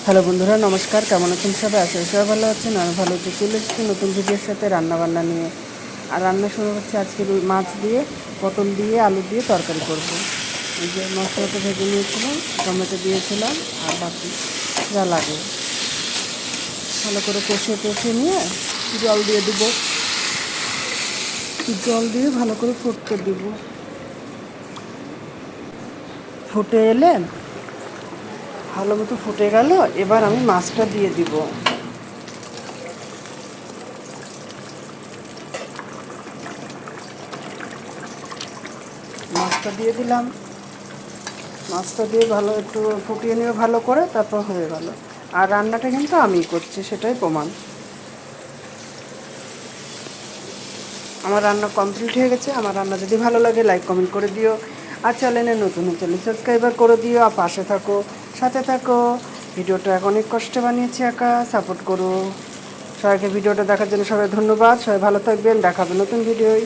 Hello বন্ধুরা, নমস্কার। কেমন আছেন সবাই? আশা করি সবাই ভালো আছেন। আমি ভালো আছি। চলে এসেছি নতুন ভিডিওর সাথে রান্নাবান্না নিয়ে। আর রান্না শুরু হচ্ছে আজকে মাছ দিয়ে, পটল দিয়ে, আলু দিয়ে তরকারি করব। এই যে মশলাটা ভেজে নিয়েছিলাম, টমেটো দিয়েছিলাম, আর বাকি যা লাগে ভালো করে কষিয়ে নিয়ে জল দিয়ে দেবো। জল দিয়ে ভালো করে ফুটতে দেবো। ফুটে এলে ভালো মতো ফুটে গেল, এবার আমি মাছটা দিয়ে দিব। মাছটা দিয়ে দিলাম। মাছটা দিয়ে ভালো একটু ফুটিয়ে নিয়ে ভালো করে, তারপর হয়ে গেল। আর রান্নাটা কিন্তু আমিই করছি, সেটাই প্রমাণ। আমার রান্না কমপ্লিট হয়ে গেছে। আমার রান্না যদি ভালো লাগে লাইক কমেন্ট করে দিও। আর চ্যানেলে নতুন চ্যানেল সাবস্ক্রাইবার করে দিও। আর পাশে থাকো, সাথে থাকো। ভিডিওটা অনেক কষ্টে বানিয়েছি, একা সাপোর্ট করো সবাইকে। ভিডিওটা দেখার জন্য সবাই ধন্যবাদ। সবাই ভালো থাকবেন। দেখাবে নতুন ভিডিওয়।